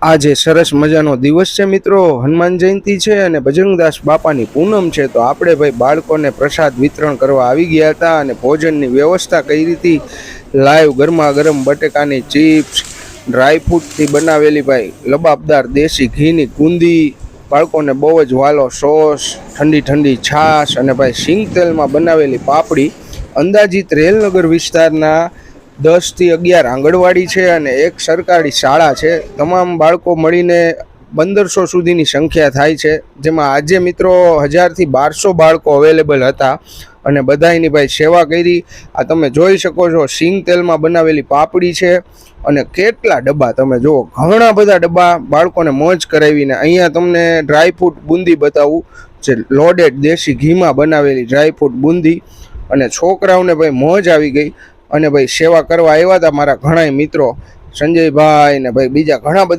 આજે સરસ મજાનો દિવસ છે મિત્રો, હનુમાન જયંતિ છે અને બજરંગદાસ બાપાની પૂનમ છે। તો આપણે ભાઈ બાળકોને પ્રસાદ વિતરણ કરવા આવી ગયા હતા અને ભોજનની વ્યવસ્થા કરી હતી। લાઈવ ગરમા ગરમ બટેકાની ચિપ્સ, ડ્રાયફ્રૂટથી બનાવેલી ભાઈ લબાબદાર દેશી ઘીની ગુંદી, બાળકોને બહુ જ વાલો સોસ, ઠંડી ઠંડી છાશ અને ભાઈ સિંગ તેલમાં બનાવેલી પાપડી। અંદાજિત રેલનગર વિસ્તારના 10 થી 11 આંગણવાડી છે અને એક સરકારી શાળા છે। તમામ બાળકો મળીને 1500 સુધીની સંખ્યા થાય છે, જેમાં આજે મિત્રો 1000 થી 1200 બાળકો અવેલેબલ હતા અને બધાયની ભાઈ સેવા કરી। આ તમે જોઈ શકો છો, સિંગ તેલમાં બનાવેલી પાપડી છે અને કેટલા ડબ્બા તમે જુઓ, ઘણા બધા ડબ્બા બાળકોને મોજ કરાવીને। અહીંયા તમને ડ્રાયફ્રૂટ બુંદી બતાવું, જે લોડેડ દેશી ઘીમાં બનાવેલી ડ્રાયફ્રૂટ બુંદી, અને છોકરાઓને ભાઈ મોજ આવી ગઈ અને ભાઈ સેવા કરવા આવ્યા હતા મારા ઘણા મિત્રો, સંજયભાઈ ને ભાઈ બીજા ઘણા બધા